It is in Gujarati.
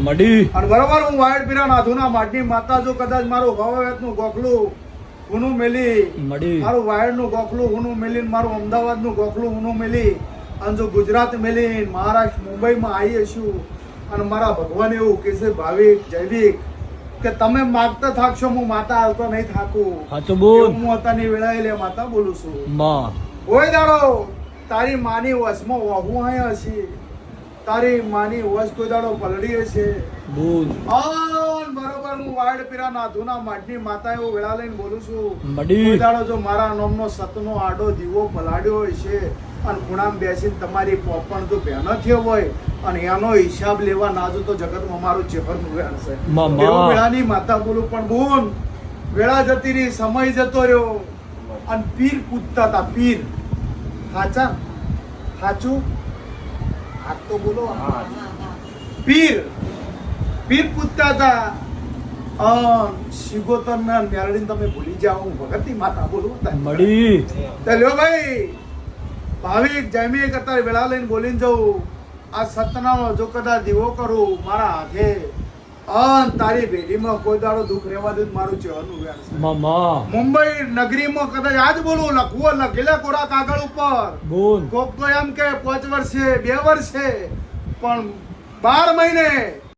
મડી અને બરોબર હું વાયડ પીરા નાથુના માટી માતા જો કદાચ મારું હવાવેતનું ગોખલું હુનું મેલી મડી મારું વાયડનું ગોખલું હુનું મેલી મારું અમદાવાદનું ગોખલું હુનું મેલી અને જો ગુજરાત મેલી મહારાષ્ટ્ર મુંબઈમાં આવી હશું અને મારા ભગવાન એવું કે છે ભાવિક જૈવિક કે તમે માગતા થાકશો હું માતા હાલતો નહીં થાકું. સાચું બોલ. હું માતાની વેળાએ લે માતા બોલું છું. માં કોઈ દાડો તારી માની વસમાં વહું હે હશે, તારી માની વસ કોઈ દાડો પલડી હશે. બોલ આન બરોબર હું વાડ પીરા નાથુના માટની માતા એવો વેળા લઈને બોલું છું. મડી કોઈ દાડો જો મારા નામનો સતનો આડો દીવો પલાડ્યો હશે અને ખૂણામાં બેસીને તમારી પોપણ જો ભેનો થયો હોય અને એનો હિસાબ લેવા ના જો તો જગતમાં મારું ચહેર નુવ્યાણ છે. મામા. એવું વેળાની માતા બોલું પણ બોન વેળા જતી રહી, સમય જતો રહ્યો અને પીર પૂછતા હતા. પીર હાચા હાચું હાથ તો બોલો. પીર પીર પૂછતા હતા શિગોતર ના મેરડીને તમે ભૂલી જાઓ, હું ભગતની માતા બોલું. મડી તો લ્યો ભાઈ ભાવિક જૈમિક અત્યારે વેળા લઈને બોલીને જવું. આ સતનાનો જો કદાચ દીવો કરું મારા હાથે અન તારી ભેટીમાં કોઈ દાડો દુઃખ રહેવા દે મારું ચહેરનું વ્યાસ છે. મામા મુંબઈ નગરીમાં કદાચ આજ બોલું લખવું લખેલા કોરા કાગળ ઉપર બોલ કોક તો એમ કે 5 વર્ષે 2 વર્ષે પણ 12 મહિને